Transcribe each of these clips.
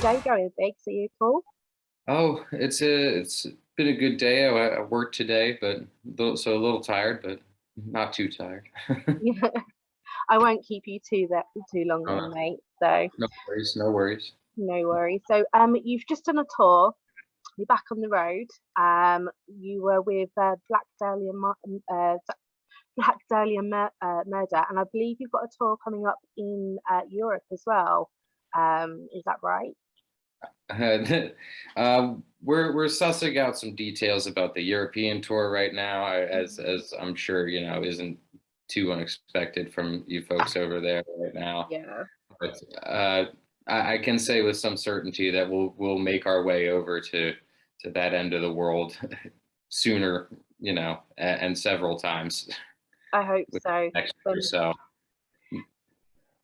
day going, Biggs? Are you cool? Oh, it's been a good day. I worked today, but a little tired, but not too tired. Yeah, I won't keep you too long Uh, then, mate. So no worries, no worries. no worries. So you've just done a tour. You're back on the road. You were with Black Dahlia Murder, and I believe you've got a tour coming up in Europe as well. Is that right? We're sussing out some details about the European tour right now, as I'm sure isn't too unexpected from you folks over there right now. Yeah, But I can say with some certainty that we'll make our way over to that end of the world sooner, and several times I hope with so. next year. When So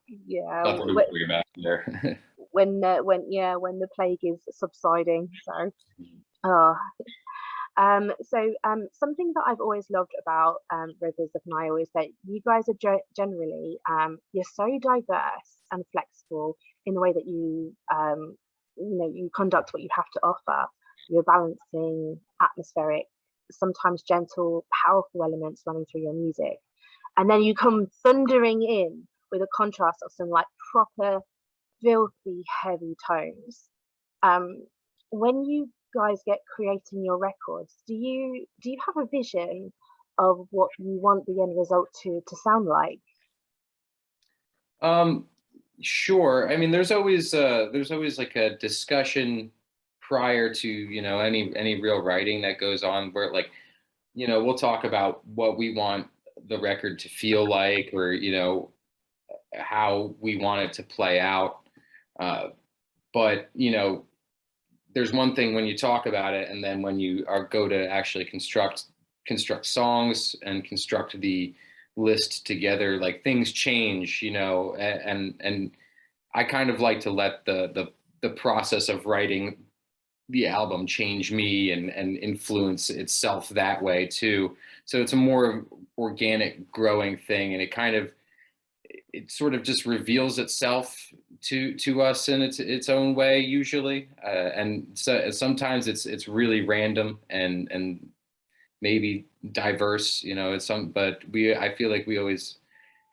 yeah, nothing to worry about there. when the plague is subsiding. So, oh, something that I've always loved about Rivers of Nile is that you guys are generally you're so diverse and flexible in the way that you conduct what you have to offer. You're balancing atmospheric, sometimes gentle, powerful elements running through your music, and then you come thundering in with a contrast of some like proper filthy heavy tones. Um, when you guys get creating your records, do you have a vision of what you want the end result to sound like? Um, sure. I mean, there's always like a discussion prior to any real writing that goes on where like we'll talk about what we want the record to feel like, or how we want it to play out. But there's one thing when you talk about it, and then when you are go to actually construct songs and construct the list together, like things change, and I kind of like to let the process of writing the album change me and influence itself that way too. So it's a more organic growing thing, and it sort of just reveals itself to us in its own way usually, and so sometimes it's really random and maybe diverse, it's some, but I feel like we always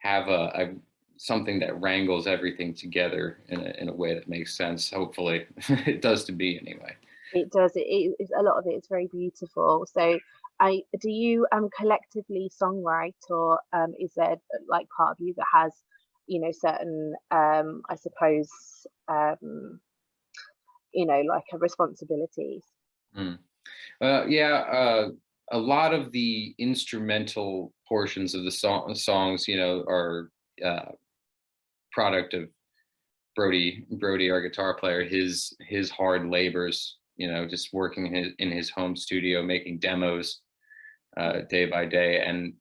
have a something that wrangles everything together in a way that makes sense. Hopefully it does to me anyway. It does. It's a lot of it is very beautiful. So, I do you collectively songwrite, or is there like part of you that has, certain I suppose like a responsibilities? Mm. Yeah, a lot of the instrumental portions of the songs, are uh, product of Brody, our guitar player. His hard labors, just working in his home studio, making demos day by day, and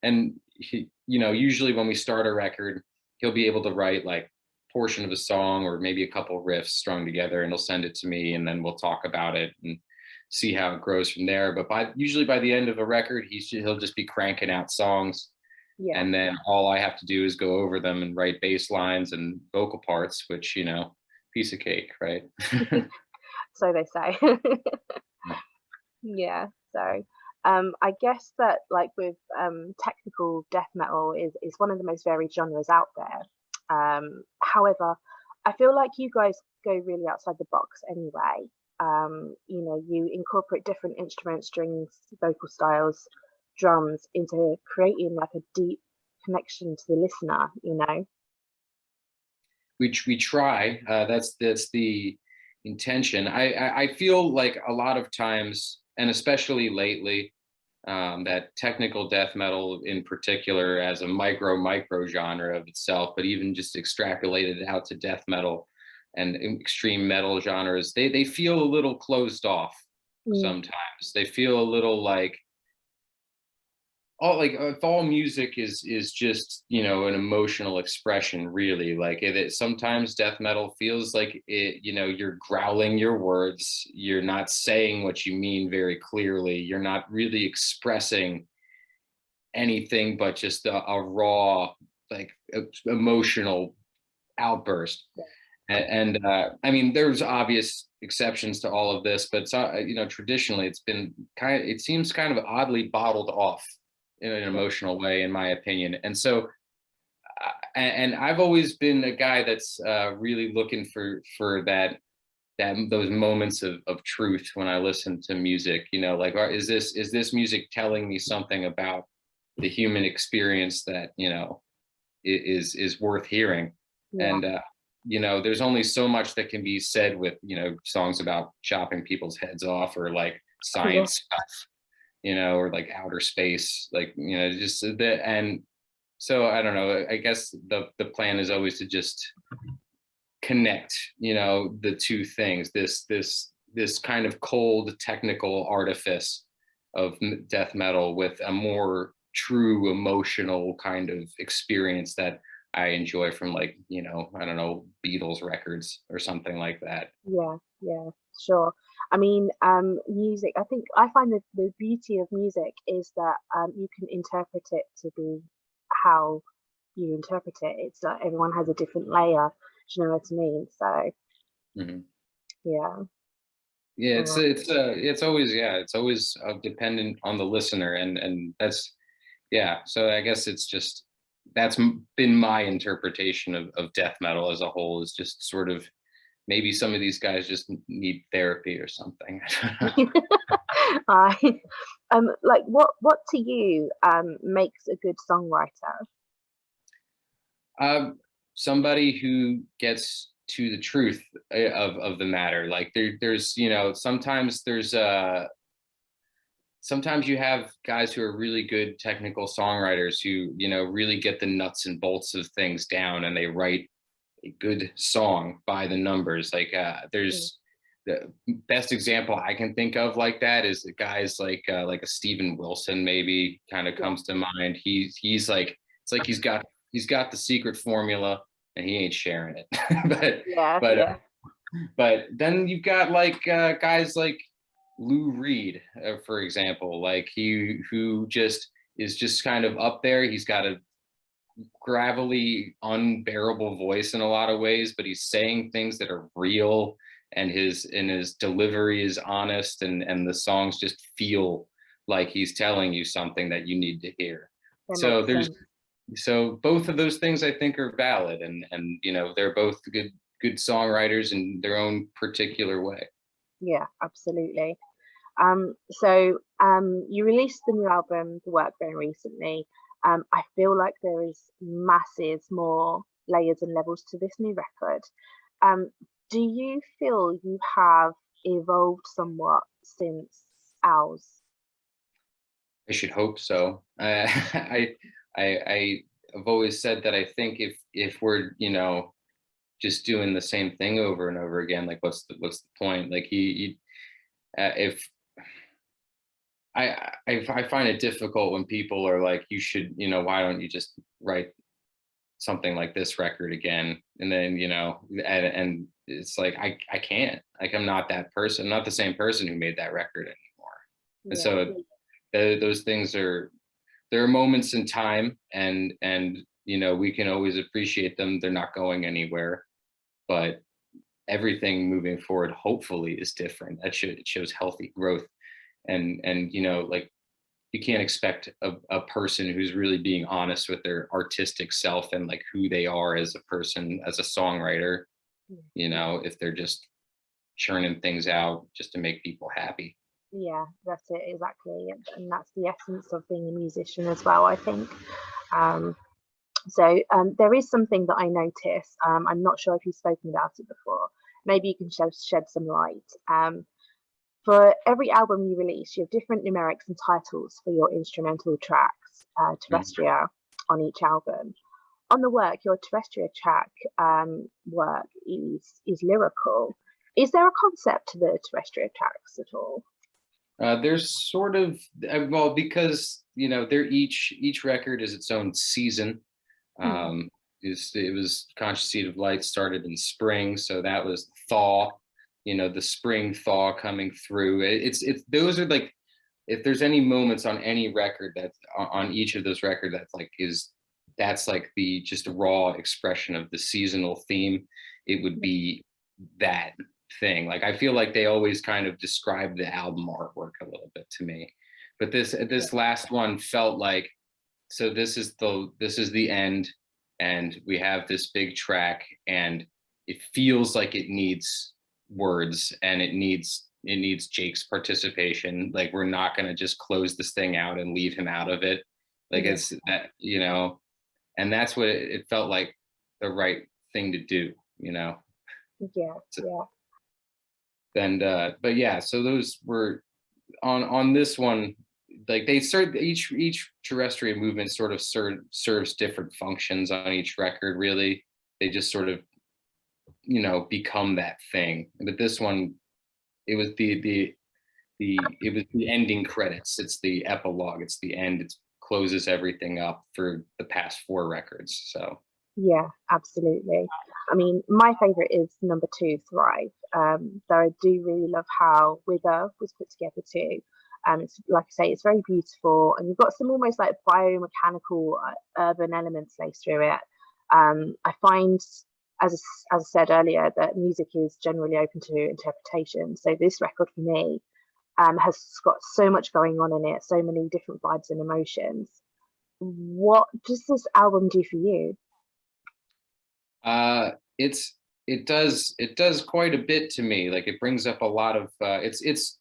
usually when we start a record, he'll be able to write like portion of a song or maybe a couple riffs strung together, and he'll send it to me, and then we'll talk about it and see how it grows from there. But usually by the end of a record, he'll just be cranking out songs, Yeah, and then all I have to do is go over them and write bass lines and vocal parts, which piece of cake, right? so they say. Yeah. So, I guess that like with technical death metal is one of the most varied genres out there. However, I feel like you guys go really outside the box anyway. You incorporate different instruments, strings, vocal styles, drums into creating like a deep connection to the listener. We try. That's the intention. I feel like a lot of times, and especially lately, that technical death metal in particular, as a micro genre of itself, but even just extrapolated out to death metal and extreme metal genres, they feel a little closed off Mm, sometimes. They feel a little like, all like, if all music is just an emotional expression, really, like sometimes death metal feels like you're growling your words, you're not saying what you mean very clearly, you're not really expressing anything but just a raw, like, emotional outburst. And I mean, there's obvious exceptions to all of this, but traditionally it's been it seems kind of oddly bottled off in an emotional way, in my opinion. And so, and I've always been a guy that's really looking for that those moments of truth when I listen to music. Like, is this music telling me something about the human experience that is worth hearing? Yeah, And there's only so much that can be said with songs about chopping people's heads off, or like yeah, science stuff, or like outer space, like just the and so I don't know. I guess the plan is always to just connect the two things, this kind of cold technical artifice of death metal with a more true emotional kind of experience that I enjoy from, like, I don't know, Beatles records or something like that. yeah, yeah, sure. I mean, music, I think I find that the beauty of music is that you can interpret it to be how you interpret it. It's like everyone has a different layer. Do you know what I mean? So, Mhm. yeah. Yeah, Uh, it's always dependent on the listener, and that's yeah. So I guess it's just that's been my interpretation of death metal as a whole, is just sort of maybe some of these guys just need therapy or something. I like what to you makes a good songwriter? um, Somebody who gets to the truth of the matter. Like, there's sometimes you have guys who are really good technical songwriters who really get the nuts and bolts of things down, and they write a good song by the numbers. Like, Mm, there's the best example I can think of like that is guys like a Steven Wilson, maybe, kind of yeah, comes to mind. He's like, it's like he's got the secret formula and he ain't sharing it. but yeah, but yeah, but then you've got like guys like Lou Reed, for example, like he who just is just kind of up there. He's got a gravelly, unbearable voice in a lot of ways, but he's saying things that are real, and his delivery is honest, and the songs just feel like he's telling you something that you need to hear. that So makes there's sense. so both of those things I think are valid, and they're both good songwriters in their own particular way. Yeah, absolutely. You released the new album, The Work, very recently. I feel like there is massive more layers and levels to this new record. Um, do you feel you have evolved somewhat since ours? I should hope so. I have always said that I think if we're just doing the same thing over and over again, like what's the point? Like, if I find it difficult when people are like, you should, why don't you just write something like this record again? And then and it's like, I can't, like, I'm not that person, I'm not the same person who made that record anymore. And Yeah, so those things are, there are moments in time, and we can always appreciate them. They're not going anywhere, but everything moving forward hopefully is different. It shows healthy growth, and like, you can't expect a person who's really being honest with their artistic self and like who they are as a person, as a songwriter, if they're just churning things out just to make people happy. yeah, that's it exactly, and that's the essence of being a musician as well, I think. Um, there is something that I notice. I'm not sure if you've spoken about it before. Maybe you can shed some light. For every album you release, you have different numerics and titles for your instrumental tracks, Mhm. terrestrial, on each album. On the work, your terrestrial track work is lyrical. Is there a concept to the terrestrial tracks at all? There's sort of, well, because they're each record is its own season. Hmm. Um, it was Conscious Seed of Light started in spring, so that was thaw. The spring thaw coming through. It's those are like, if there's any moments on any record that's on each of those records, that's like is that's like the just raw expression of the seasonal theme, it would be that thing. Like I feel like they always kind of describe the album artwork a little bit to me. But this last one felt like, so this is the end, and we have this big track, and it feels like it needs words, and it needs Jake's participation. Like we're not going to just close this thing out and leave him out of it. Like Yeah, it's that, you know, and that's what it felt like the right thing to do, you know. yeah, So, yeah, and but yeah, so those were on this one, like they serve each terrestrial movement sort of serves different functions on each record, really. They just sort of, you know, become that thing. But this one, it was it was the ending credits. It's the epilogue. It's the end. It closes everything up for the past four records. So yeah, absolutely. I mean, my favorite is number two, Thrive. Though I do really love how Wither was put together too. It's like I say, it's very beautiful, and you've got some almost like biomechanical urban elements laced through it. I find, as I said earlier, that music is generally open to interpretation. So this record for me has got so much going on in it, so many different vibes and emotions. What does this album do for you? it's it does quite a bit to me. Like it brings up a lot of it's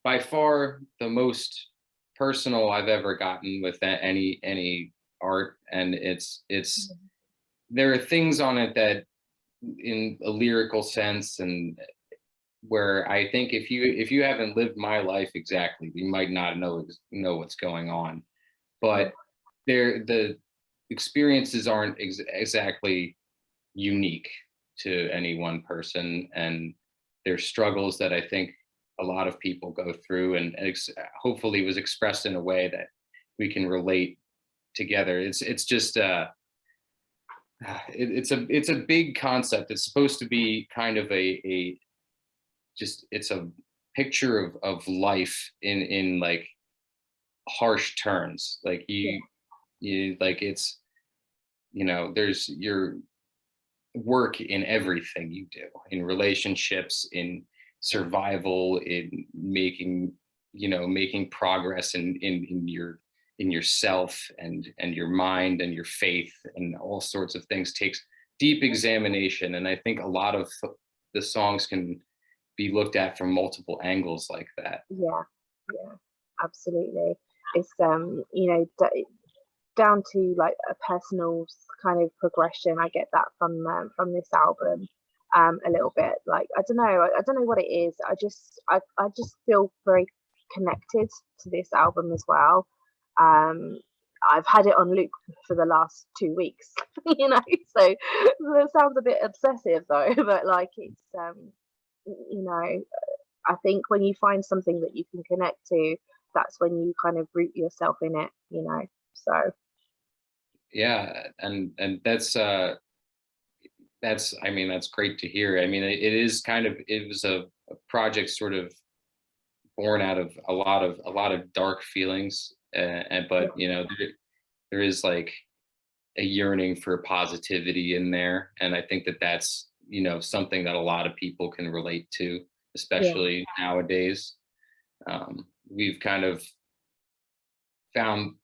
by far the most personal I've ever gotten with any art, and it's there are things on it that in a lyrical sense, and where I think if you haven't lived my life exactly, you might not know what's going on. Yeah, But the experiences aren't exactly unique to any one person, and there's struggles that I think a lot of people go through, and hopefully was expressed in a way that we can relate together. It's just it's a big concept. It's supposed to be kind of a just it's a picture of life in like harsh turns. Like yeah, you like it's, you know, there's your work in everything you do, in relationships, in survival, in making, you know, making progress in yourself and your mind and your faith and all sorts of things takes deep examination. And I think a lot of the songs can be looked at from multiple angles like that. yeah, yeah, absolutely. It's down to like a personal kind of progression. I get that from this album a little bit. Like I don't know what it is. I just feel very connected to this album as well. Um, I've had it on loop for the last 2 weeks, you know. So it sounds a bit obsessive though, but like it's you know, I think when you find something that you can connect to, that's when you kind of root yourself in it, you know. So Yeah, and that's, I mean, that's great to hear. I mean, it is kind of, it was a project sort of born out of a lot of dark feelings, and yeah, but you know there is like a yearning for positivity in there, and I think that that's, you know, something that a lot of people can relate to, yeah, especially nowadays. We've kind of found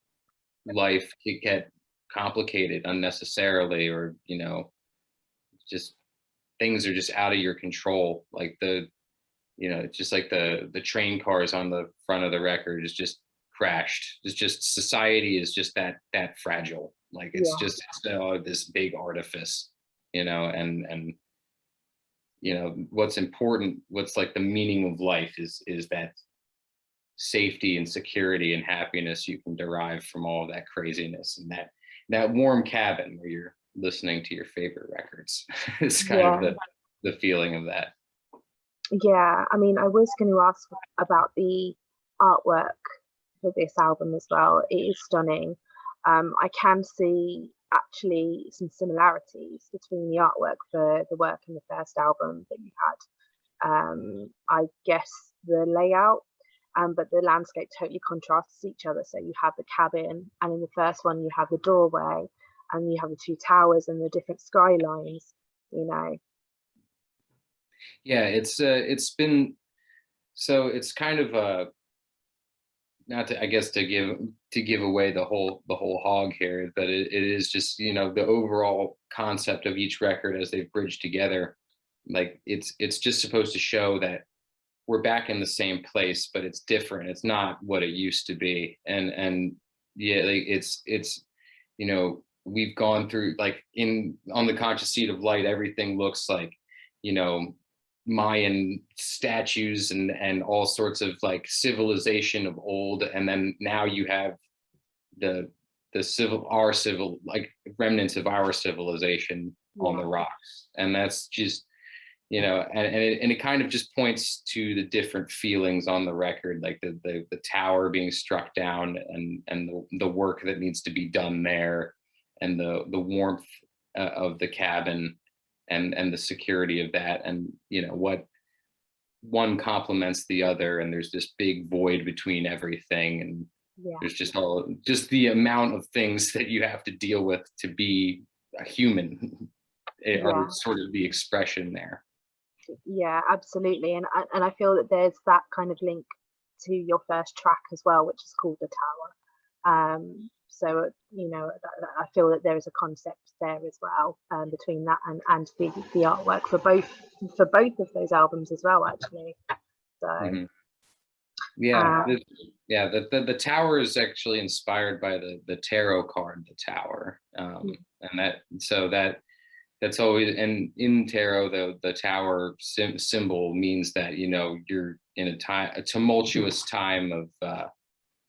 life to get complicated unnecessarily, or you know, just things are just out of your control. Like the, you know, just like the train cars on the front of the record is just crashed. It's just society is just that fragile. Like it's yeah, just this big artifice, you know, and you know what's important, what's like the meaning of life is that safety and security and happiness you can derive from all of that craziness, and that warm cabin where you're listening to your favorite records. It's kind of yeah, the feeling of that. yeah. I mean, I was going to ask about the artwork for this album as well. It is stunning. I can see actually some similarities between the artwork for the work in the first album that you had. I guess the layout, but the landscape totally contrasts each other. So you have the cabin, and in the first one you have the doorway, and you have the two towers and the different skylines, you know. Yeah, it's been, so it's kind of not to, I guess, to give away the whole hog here, but it is just, you know, the overall concept of each record as they've bridged together, like it's just supposed to show that we're back in the same place, but it's different. It's not what it used to be. And yeah, like it's, you know, we've gone through, like, on the conscious seat of light, everything looks like, you know, Mayan statues and all sorts of like civilization of old. And then now you have the our civil, like, remnants of our civilization on the rocks. And that's just, you know, and it kind of just points to the different feelings on the record, like the tower being struck down, and the work that needs to be done there, and the warmth of the cabin, and the security of that, and, you know, what one complements the other, and there's this big void between everything, and there's just the amount of things that you have to deal with to be a human are sort of the expression there. Yeah, absolutely. And I feel that there's that kind of link to your first track as well, which is called The Tower. So, you know, I feel that there is a concept there as well, between that and the artwork for both of those albums as well, actually. So yeah, the tower is actually inspired by the tarot card, the tower, and that's always, and in tarot, the tower symbol means that, you know, you're in a tumultuous time of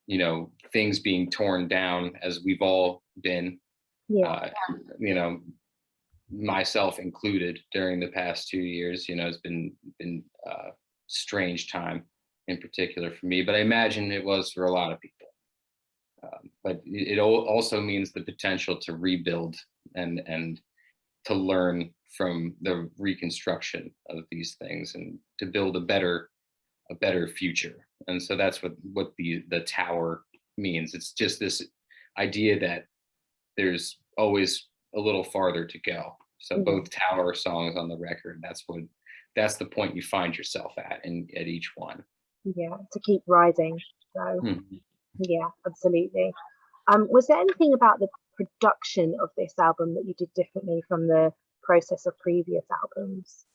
you know, things being torn down, as we've all been, you know, myself included, during the past 2 years. You know, it's been strange time in particular for me, but I imagine it was for a lot of people. But it also means the potential to rebuild, and to learn from the reconstruction of these things, and to build a better future. And so that's what the tower means. It's just this idea that there's always a little farther to go. So both tower songs on the record, that's the point you find yourself at each one. Yeah, to keep rising. So yeah, absolutely. Was there anything about the production of this album that you did differently from the process of previous albums?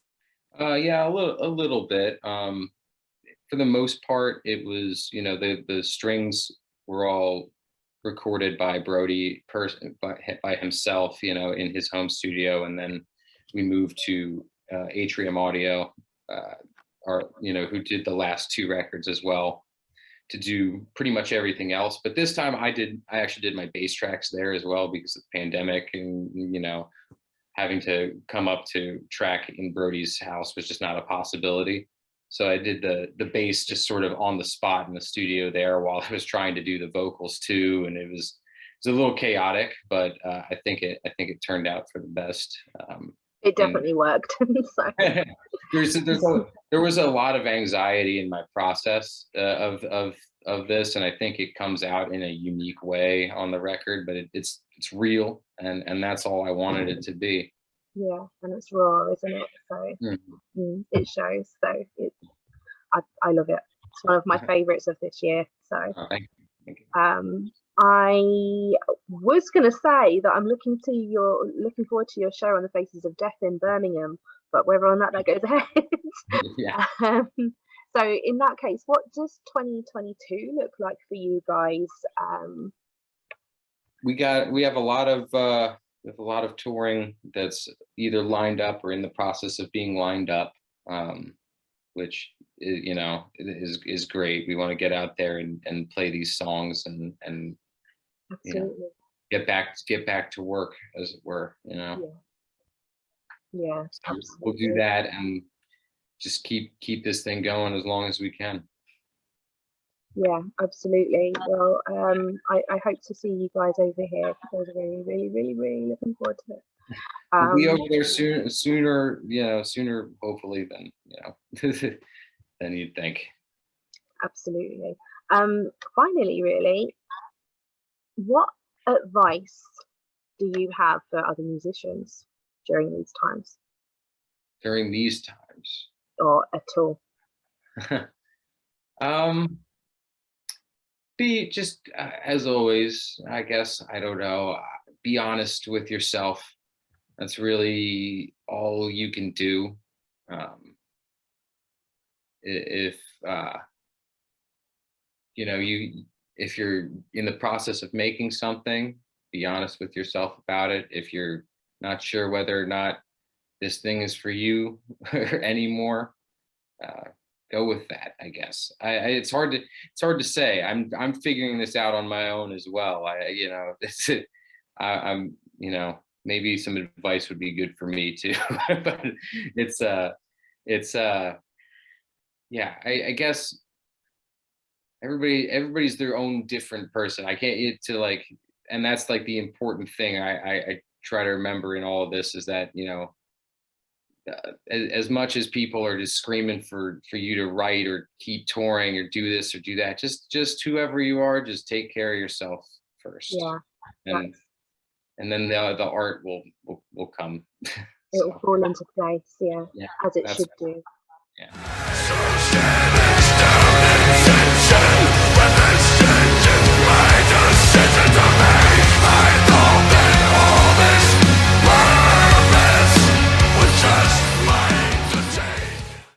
Yeah, a little bit. For the most part, it was, you know, the strings were all recorded by Brody by himself, you know, in his home studio, and then we moved to Atrium Audio, you know, who did the last two records as well, to do pretty much everything else. But this time I actually did my bass tracks there as well, because of the pandemic, and, you know, having to come up to track in Brody's house was just not a possibility. So I did the bass just sort of on the spot in the studio there, while I was trying to do the vocals too, and it was a little chaotic, but I think it turned out for the best. It definitely worked. So. There was a lot of anxiety in my process of this, and I think it comes out in a unique way on the record, but it's real, and that's all I wanted it to be. Yeah, and it's raw, isn't it? So it shows. So I love it. It's one of my favorites of this year. So thank you. I was going to say that I'm looking forward to your show on the Faces of Death in Birmingham, but whether or not that goes ahead. Yeah. So in that case, what does 2022 look like for you guys? We have a lot of touring that's either lined up or in the process of being lined up, which, you know, is great. We want to get out there and play these songs, and you know, get back to work, as it were, you know. Yeah, so we'll do that, and just keep this thing going as long as we can. Yeah, absolutely. Well, I hope to see you guys over here. I was really, really, really, really looking forward to it. We'll be over there sooner, you know, sooner hopefully than, you know, than you'd think. Absolutely. Finally, really, what advice do you have for other musicians during these times, During these times? or at all? Be just as always, I guess, I don't know, be honest with yourself. That's really all you can do. If you know you if you're in the process of making something, be honest with yourself about it. If you're not sure whether or not this thing is for you anymore, uh, go with that, I guess. It's hard to say. I'm figuring this out on my own as well. I'm maybe some advice would be good for me too. But it's it's yeah, I guess everybody's their own different person. I can't it to like And that's like the important thing I try to remember in all of this, is that, as much as people are just screaming for you to write or keep touring or do this or do that, just whoever you are, just take care of yourself first, Yeah, and and then the art will come. it will So fall into place, yeah, yeah, as it that's should do. yeah.